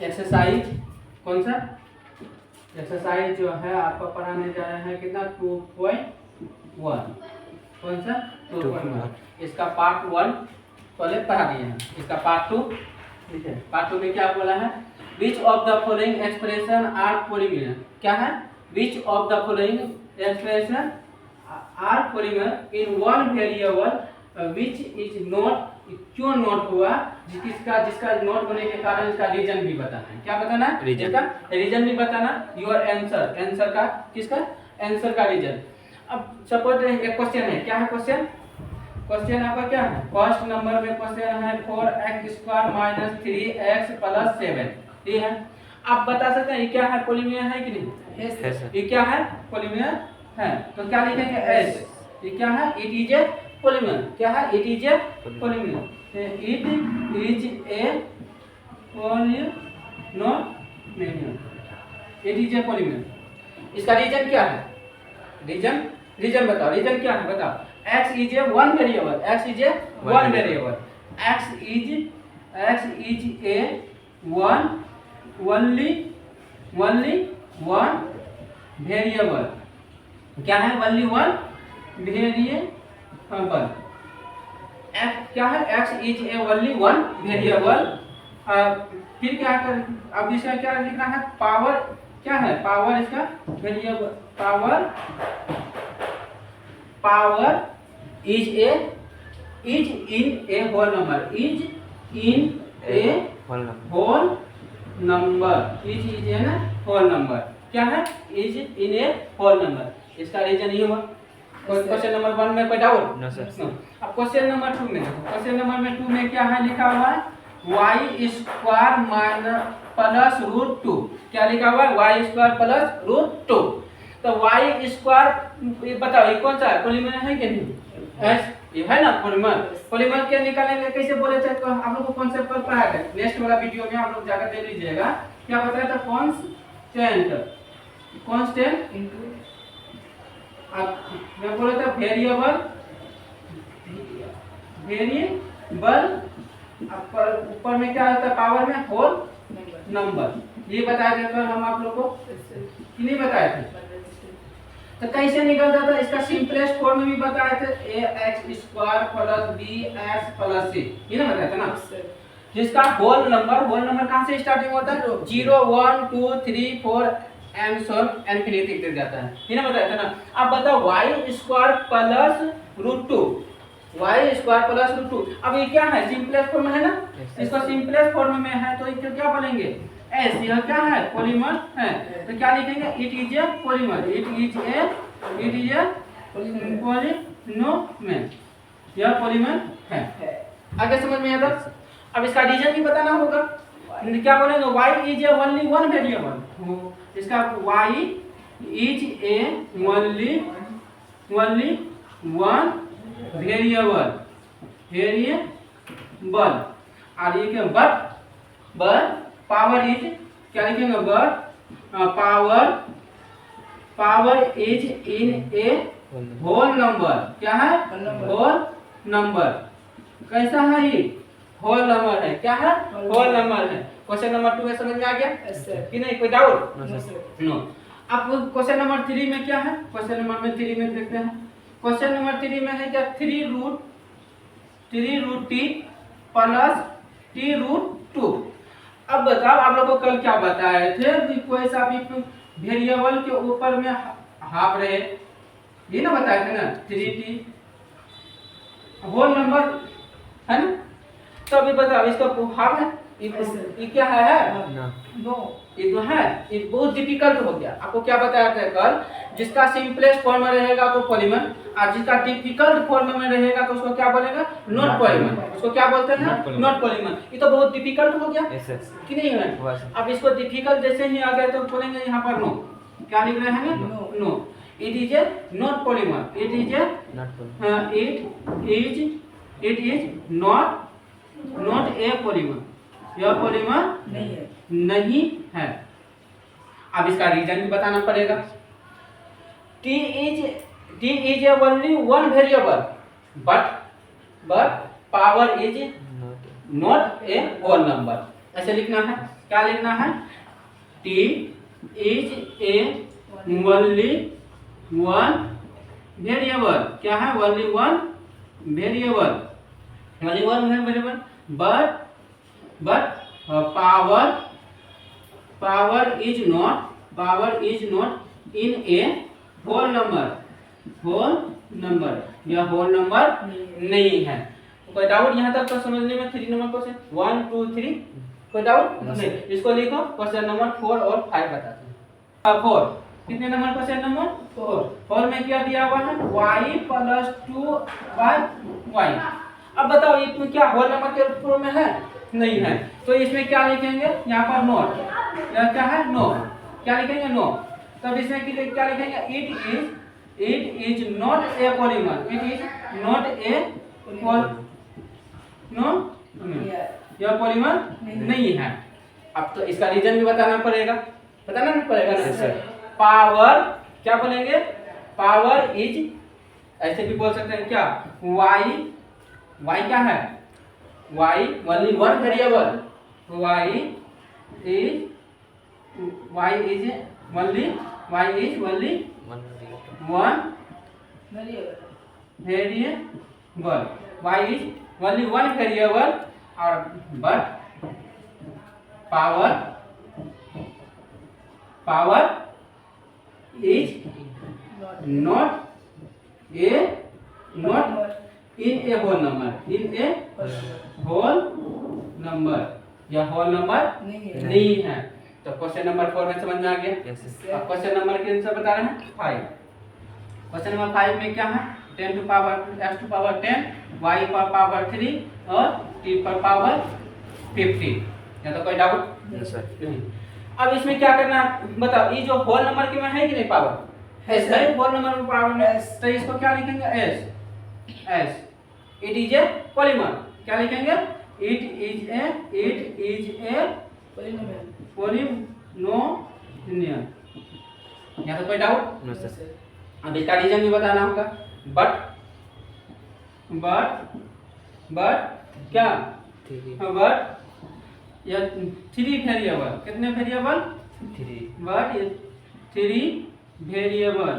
Exercise कौन सा exercise जो है आपको पढ़ाने जा रहे हैं कितना 2.1 कौन सा 2.1 इसका पार्ट 1 पहले पढ़ा दिए हैं। इसका पार्ट 2 देखिए पार्ट 2 में क्या बोला है which of the following expression are polynomial क्या है which of the following expression are polynomial in one variable which is not क्यों नोट हुआ जिसका नोट होने के कारण इसका रीजन भी बताना है। क्या बताना है इसका रीजन भी बताना योर आंसर का किसका आंसर का रीजन। अब सपोज एक क्वेश्चन है क्या है क्वेश्चन आपका क्या है फर्स्ट नंबर में क्वेश्चन है 4x² - 3x + 7 ये है। आप बता सकते हैं ये क्या है पॉलीमिनल है कि नहीं ये क्या है पॉलीमिनल है तो क्या लिखेंगे एस ये क्या है इट इज ए पॉलीमिनल क्या है it is a polynomial it is a polynomial it is a polynomial. इसका रीजन क्या है रीजन बताओ रीजन क्या है बताओ x is a one variable x is a one variable x is a one only one variable क्या है only one variable f क्या है x is a only one variable. फिर क्या कर अब इसका क्या लिखना है पावर क्या है पावर इसका variable power is in a whole number is in a whole number is in whole number क्या है is in a whole number. इसका रीजन ये हुआ। क्वेश्चन नंबर 1 में कोई डाउट नो सर। अब क्वेश्चन नंबर 2 में क्वेश्चन नंबर 2 में क्या है लिखा हुआ है y² + √2 क्या लिखा हुआ है y² + √2 तो y² बताओ ये कौन सा है पॉलीमिनल है कि नहीं एस ये है ना पॉलीमर के निकालने में कैसे बोले थे तो आप लोग को कॉन्सेप्ट पर पढ़ाया था नेक्स्ट वाला वीडियो में आप लोग जाकर देख लीजिएगा क्या बताया था कांस्टेंट इनटू मैं बोला था वेरिएबल ऊपर में क्या होता है पावर में होल नंबर ये बताया था कल हम आप लोग को कि नहीं बताए थे तो कैसे निकलता था इसका सिंपलेस्ट फॉर्म में भी बताए थे ax² + bx + c ये ना बताया था ना जिसका होल नंबर कहां से स्टार्टिंग होता है 0 1 2 3 4 एंड सो इनफिनिटी तक जाता है ये ना बताया था ना। अब बताओ y² + √2 y² + √2 अब ये क्या है सिंपलेस्ट फॉर्म है ना इसका सिंपलेस्ट फॉर्म में है तो ये क्या बोलेंगे एस यह क्या है पॉलीमर है तो क्या लिखेंगे it is A polymer it is A polynomial यह पॉलीमर है। आगे समझ में आता अब इसका रीजन भी बताना होगा क्या बोलेंगे y is a only one variable इसका y is a only one variable और ये क्या बट पावर इज क्या लिखेंगे but power is in a whole number क्या है होल नंबर कैसा है ये होल नंबर है क्या है होल नंबर है। क्वेश्चन नंबर 2 में समझ में आ गया कि नहीं कोई डाउट नो। अब क्वेश्चन नंबर 3 में क्या है क्वेश्चन नंबर 3 में देखते हैं क्वेश्चन नंबर 3 में है क्या 3√t + t√2। अब बताओ आप लोग को कल क्या बताए थे कि कोई सा भी वेरिएबल के ऊपर में हाफ रहे ये ना बताए थे ना 3t होल नंबर है ना तो अभी बताओ इसका हाफ है ये क्या है नो ये तो है ये बहुत डिफिकल्ट हो गया। आपको क्या बताया था कल जिसका सिंपलेस्ट फॉर्म में रहेगा तो पॉलीमर और जिसका डिफिकल्ट फॉर्म में रहेगा तो उसको क्या बोलेगा नॉट पॉलीमर उसको क्या बोलते हैं नॉट पॉलीमर। ये तो बहुत डिफिकल्ट हो गया कि नहीं है। अब इसको डिफिकल्ट जैसे ही आ गया तो बोलेंगे यहाँ पर नो क्या लिख रहे हैं no it is a not polymer it is not a polymer यह पॉलीमर नहीं है। अब इसका रीजन भी बताना पड़ेगा t is a only one variable but power is not a whole number ऐसे लिखना है। क्या लिखना है? t is a only one variable। क्या है? only one variable, only one variable, but power is not in a whole number, यह whole number नहीं है। तो कोई डाउट यहाँ तक तो समझने में? 3 नंबर क्वेश्चन 1 2 3 कोई डाउट नहीं? इसको लिखो। क्वेश्चन नंबर 4 और 5 बताते हैं। 4 कितने नंबर? क्वेश्चन नंबर 4 में क्या दिया हुआ है? y + 2y। अब बताओ इसमें क्या होल नंबर के रूप में है? नहीं है। तो इसमें क्या लिखेंगे? यहाँ पर नॉट, यह क्या है? नो। क्या लिखेंगे? नो। तब इसमें क्या लिखेंगे? It is not a polymer, it is not ए यह पॉलीमर नहीं है। अब तो इसका रीजन भी बताना पड़ेगा ना। पावर क्या बोलेंगे? पावर इज, ऐसे भी बोल सकते हैं क्या? y क्या है? y only one variable, y is only one variable, y is only one variable, और but power is not in a whole number, यह होल नंबर नहीं है। तो क्वेश्चन नंबर 4 में समझ में आ गया। अब क्वेश्चन नंबर के आंसर बता रहे हैं 5। क्वेश्चन नंबर 5 में क्या है? 10 to power x to power 10, y पर पावर 3 और t पर पावर 50। या तो कोई डाउट नहीं? अब इसमें क्या करना बताओ? ये जो होल नंबर के में है कि नहीं पावर? एस है होल नंबर में पावर में, तो इसको क्या लिखेंगे? S. It is A polymer. क्या लिखेंगे? It is a polynomial. यहाँ तो कोई डाउट? अब इसका रीजन भी बताना होगा। बट क्या? बट यह 3 वेरिएबल, कितने वेरिएबल? 3। बट 3 वेरिएबल,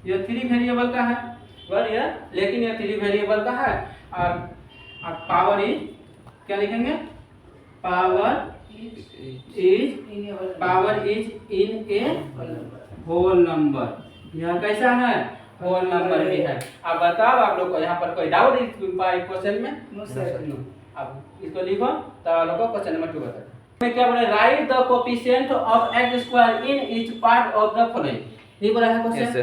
यह 3 वेरिएबल का है। बट यह, लेकिन यह 3 वेरिएबल का है। और पावर इज क्या लिखेंगे? Power is in a whole number. यह कैसा है? होल नंबर भी है। अब बताओ आप लोग को यहाँ पर कोई डाउट इस क्वेश्चन में? नो। अब इसको लिखो तो आप लोग को क्वेश्चन नंबर 2 बताओ। में क्या बोला? Right the coefficient of x square in each part of the following. ये बोला है क्वेश्चन।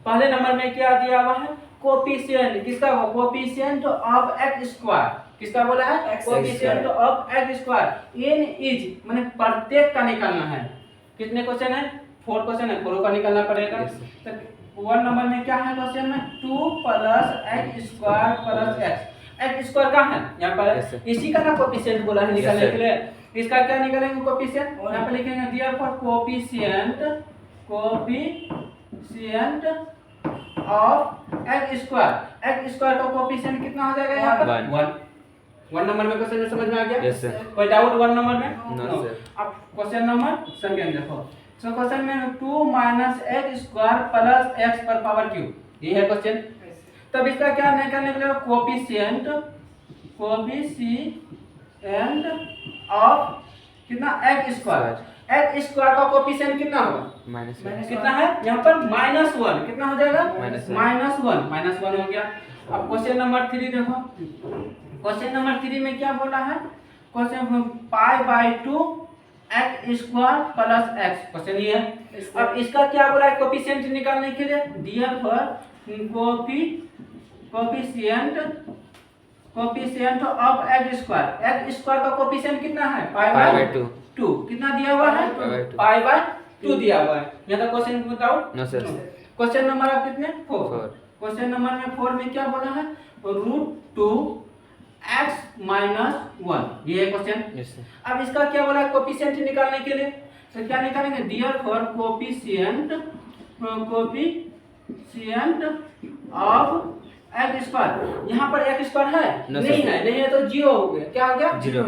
पहले नंबर में क्या दिया हुआ है? कोएफिशिएंट। किसका? Coefficient of x square. किसका बोला है? Coefficient of x square in each, माने प्रत्येक का निकालना है। कितने क्वेश्चन है? 4 क्वेश्चन है, 4 का निकालना पड़ेगा। तो 1 नंबर में क्या है क्वेश्चन में? 2 + x square + x। x square का है यहाँ पर, इसी का ना कोएफिशिएंट बोला है निकालने के लिए। इसका क्या निकालेंगे? कोएफिशिएंट। यहाँ पे लिखेंगे therefore coefficient of x square का कोएफिशिएंट कितना हो जाएगा यहाँ पर? 1 नंबर में क्वेश्चन समझ में आ गया? कोई डाउट 1 नंबर में? नो। अब क्वेश्चन नंबर 2 देखो। सो क्वेश्चन में 2 - x स्क्वायर + x पर पावर क्यूब, ये है क्वेश्चन। तब इसका क्या निकालने के लिए? कोएफिशिएंट ऑफ कितना? x square. x स्क्वायर का कोएफिशिएंट कितना होगा? कितना है यहाँ पर? -1। कितना हो जाएगा? -1 हो गया। अब क्वेश्चन नंबर 3 देखो। क्वेश्चन नंबर 3 में क्या बोला है? Question π/2 x square + x, question ये है। अब इसका क्या बोला है? कोएफिशिएंट निकालने के लिए therefore coefficient of x square का कोएफिशिएंट कितना है? π/2। कितना दिया हुआ है? π/2 दिया हुआ है। यहाँ तक क्वेश्चन बताओ? No sir. क्वेश्चन नंबर आप कितने? 4। क्वेश्चन नंबर में 4 में क्या बोला है? √2x - 1, ये है क्वेश्चन। अब इसका क्या बोला है? कोएफिशिएंट निकालने के लिए तो क्या निकालेंगे? Therefore coefficient of x square, यहाँ पर एक्स स्क्वायर है नहीं है तो जीरो हो गया। क्या हो गया? जीरो।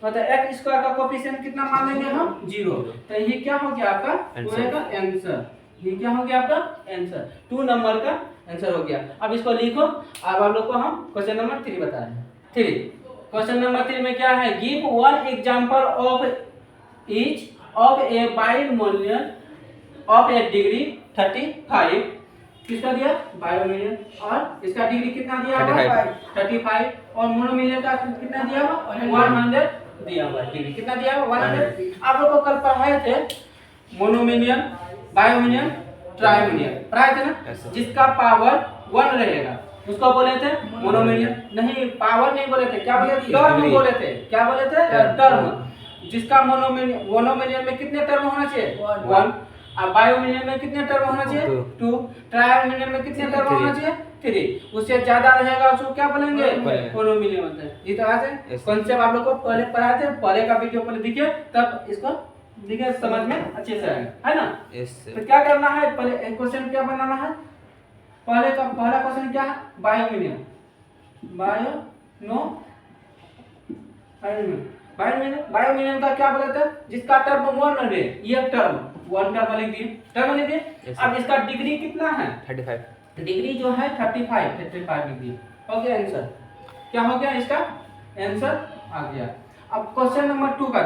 मतलब एक्स स्क्वायर का कोफिशिएंट कितना मान लेंगे हम? जीरो। तो ये क्या हो गया आपका आंसर। ये क्या हो गया आपका आंसर? 2 नंबर का आंसर हो गया। अब इसको लिखो। अब आप लोग को हम क्वेश्चन नंबर 3 बता रहे हैं। 3 क्वेश्चन नंबर 3 में क्या है? Give one example of each of A binomial of A degree 35। किसका दिया? बाइनोमियल। और इसका डिग्री कितना दिया हुआ? 35। और मोनोमियल का कितना दिया हुआ? 100 दिया हुआ। डिग्री कितना दिया हुआ? 100। आप लोग को कल पढ़ाए थे मोनोमियल, बाइनोमियल, ट्राइनोमियल पढ़ाए थे ना? जिसका पावर 1 रहेगा उसको बोले थे मोनोमियल। नहीं, पावर नहीं बोले थे, क्या बोले थे? टर्म बोले थे। क्या बोले थे? टर्म। जिसका मोनोमियल में कितने टर्म होना चाहिए? 1। अब बाइनोमियल में कितने टर्म होना चाहिए? 2। ट्राइनोमियल में कितने टर्म होना चाहिए? 3। उससे ज्यादा रहेगा उसको क्या बोलेंगे? मोनोमियल बोलते हैं। ये तो आज है कॉन्सेप्ट आप लोग को पहले पढ़ाए थे। पहले का वीडियो पहले देखिए, तब इसको देखिए समझ में अच्छे से आएगा, है ना? तो क्या करना है? पहले क्वेश्चन क्या बनाना है? पहला क्वेश्चन क्या है? बाइनोमियल का क्या बोले थे? जिसका टर्म 1 रहे। ये टर्म 1 टर्म लिख दिए। अब इसका डिग्री कितना है? 35। डिग्री जो है 35 लिख दिए। हो गया आंसर। क्या हो गया? इसका आंसर आ गया। अब क्वेश्चन नंबर 2 का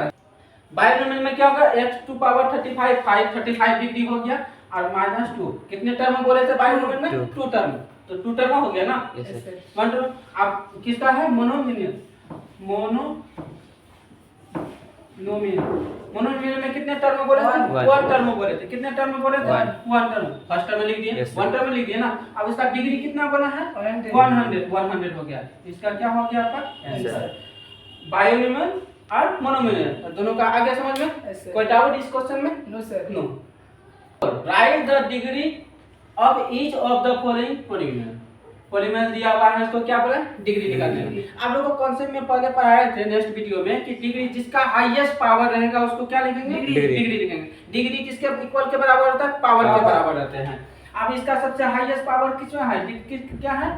बाइनोमियल में क्या होगा? x टू पावर 35 डिग्री हो गया और -2 कितने टर्म बोले थे बाइनोमियल में? 2 टर्म। तो 2 टर्म हो गया ना? One term. अब किसका है? मोनोमियल में कितने टर्म बोले थे? 1 टर्म बोले थे। कितने टर्म बोले थे? 1 टर्म। फर्स्ट टर्म लिख दिए, 1 टर्म लिख दिए ना। अब इसका डिग्री कितना बना है? 100 हो गया। इसका क्या हो गया आपका आंसर? बाइनोमियल और मोनोमियल दोनों का आ गया समझ में? कोई डाउट इस क्वेश्चन में? No sir. No. Right the degree of each of the following polynomial. Polynomial दिया हुआ है, इसको क्या बोला? डिग्री निकालने हैं। आप लोगों को कॉन्सेप्ट में पहले पढ़ाए थे नेक्स्ट वीडियो में कि डिग्री जिसका हाईएस्ट पावर रहेगा उसको क्या लिखेंगे? डिग्री लिखेंगे। डिग्री किसके इक्वल के बराबर होता है? पावर के बराबर रहते हैं। अब इसका सबसे हाईएस्ट पावर किसमें है? क्या है?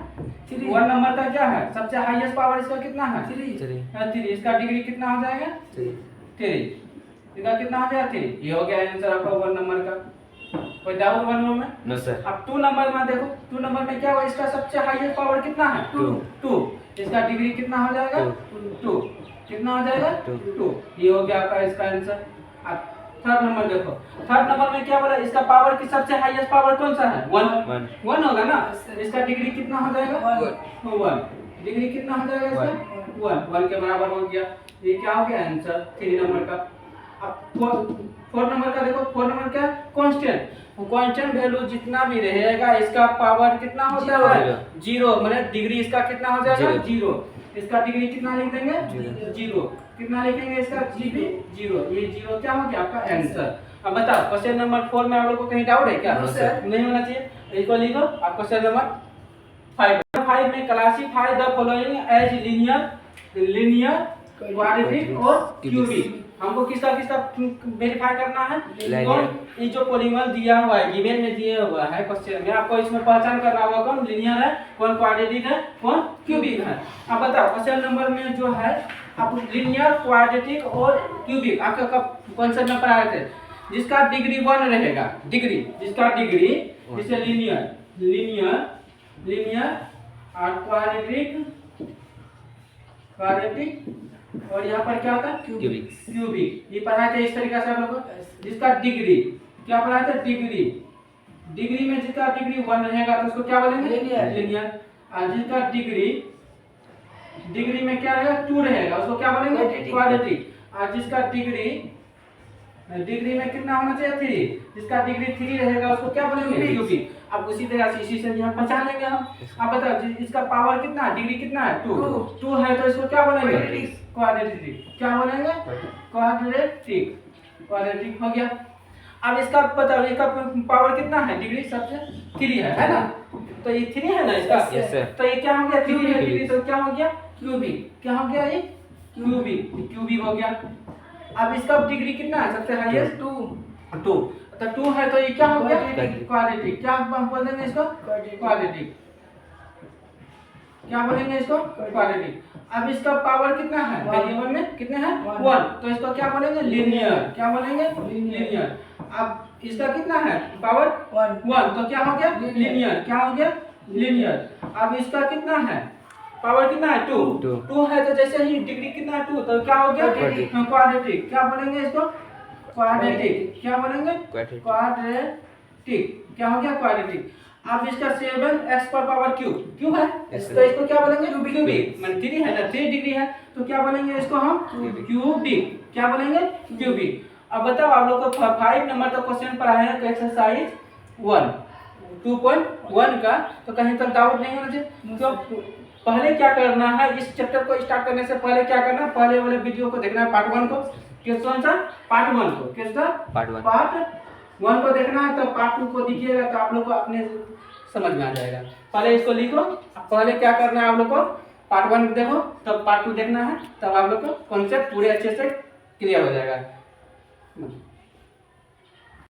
1 नंबर का क्या है? सबसे हाईएस्ट पावर इसका कितना है? 3। इसका डिग्री कितना हो जाएगा? 3। इसका कितना हो जाएगा? 3। ये हो गया आंसर आपका 1 नंबर का। कोई डाउट 1 नंबर में? No sir. अब 2 नंबर में देखो, 2 नंबर में क्या हुआ? इसका सबसे हाईएस्ट पावर कितना है? 2। इसका डिग्री कितना हो जाएगा? 2। कितना हो जाएगा? 2। ये हो गया आपका इसका आंसर। अब 3rd नंबर देखो, 3rd नंबर में क्या बोला? इसका पावर की सबसे हाईएस्ट पावर कौन सा है? 1 होगा ना? इसका डिग्री कितना हो जाएगा? 1। डिग्री कितना हो जाएगा इसका? 1 के बराबर हो गया। ये क्या हो गया आंसर 3 नंबर का। अब 4 नंबर का देखो, 4 नंबर क्या? कांस्टेंट वैल्यू जितना भी रहेगा इसका पावर कितना होता है? 0। मतलब डिग्री इसका कितना हो जाएगा? 0। इसका डिग्री कितना लिख देंगे? 0। कितना लिखेंगे इसका? 0। ये 0 क्या हो गया आपका आंसर। अब बताओ क्वेश्चन नंबर 4 में आप लोगों को कहीं डाउट है क्या? नहीं होना चाहिए। इसको लिखो। अब क्वेश्चन नंबर 5 में classify the following as linear, quadratic और क्यूबिक। हमको किसका वेरीफाई करना है? कौन? ये जो पॉलीनोमियल दिया हुआ है, गिवन में दिया हुआ है क्वेश्चन में, आपको इसमें पहचान करना होगा कौन लीनियर है, कौन क्वाड्रेटिक है, कौन क्यूबिक है। अब बताओ क्वेश्चन नंबर में जो है आप लीनियर, क्वाड्रेटिक और क्यूबिक आपका कॉन्सेप्ट में पढ़ाए थे। जिसका डिग्री 1 रहेगा, जिसका डिग्री जैसे लीनियर और क्वाड्रेटिक और यहाँ पर क्या होता है? क्यूबिक। ये पढ़ाए थे इस तरीके से आप लोगों को। जिसका डिग्री क्या पढ़ाए थे? डिग्री में जिसका डिग्री 1 रहेगा तो उसको क्या बोलेंगे? लीनियर। और जिसका डिग्री में क्या रहेगा? 2 रहेगा उसको क्या बोलेंगे? क्वाड्रेटिक। और जिसका डिग्री में कितना होना चाहिए? 3। जिसका डिग्री 3 रहेगा उसको क्या बोलेंगे? क्यूबिक। अब उसी तरह से इसी से यहाँ पहचान लेंगे हम। अब बताओ इसका पावर कितना है? डिग्री कितना है? 2 है तो इसको क्या बोलेंगे? क्वाड्रेटिक। क्या बोलेंगे? क्वाड्रेटिक हो गया। अब इसका बताओ इसका पावर कितना है? डिग्री सबसे 3 है ना? तो ये 3 है ना इसका? तो ये क्या हो गया? 3 है डिग्री, तो क्या हो गया? क्यूबिक। क्या हो गया? ये क्यूबिक हो गया। अब इसका डिग्री कितना है सबसे हाईएस्ट? 2। तो 2 है तो ये क्या हो गया? क्वाड्रेटिक। क्या हम बोल देंगे इसको? क्वाड्रेटिक। क्या बोलेंगे इसको? क्वाड्रेटिक। अब इसका पावर कितना है वेरिएबल में? कितने हैं? 1। तो इसको क्या बोलेंगे? लीनियर। क्या बोलेंगे? लीनियर। अब इसका कितना है पावर? 1। तो क्या हो गया? लीनियर। क्या हो गया? लीनियर। अब इसका कितना है पावर? कितना है? 2 है। तो जैसे ही डिग्री कितना है? 2। तो क्या हो गया? क्वाड्रेटिक। क्या बोलेंगे इसको? क्वाड्रेटिक। क्या बोलेंगे? क्वाड्रेटिक। क्या हो गया? क्वाड्रेटिक। अब इसका 7x पर पावर क्यूब है, तो इसको क्या बोलेंगे? क्यूबिक। मतलब 3 है ना, 3 डिग्री है, तो क्या बोलेंगे इसको हम? क्यूबिक। क्या बोलेंगे? क्यूबिक। अब बताओ, आप लोग को 5 नंबर का क्वेश्चन पढ़ाए हैं, तो एक्सरसाइज 2.1 का, तो कहीं तक डाउट नहीं होना चाहिए। तो पहले क्या करना है, इस चैप्टर को स्टार्ट करने से पहले क्या करना है? पहले वाले वीडियो को देखना है, पार्ट 1 को। कौन सा? पार्ट 1 को। किसका? पार्ट 1 को देखना है। तो पार्ट 2 को दिखिएगा, तो आप लोग को अपने समझ में आ जाएगा। पहले इसको लिखो। पहले क्या करना है आप लोग को? पार्ट 1 देखो, तब पार्ट 2 देखना है, तब आप लोग को कॉन्सेप्ट पूरे अच्छे से क्लियर हो जाएगा।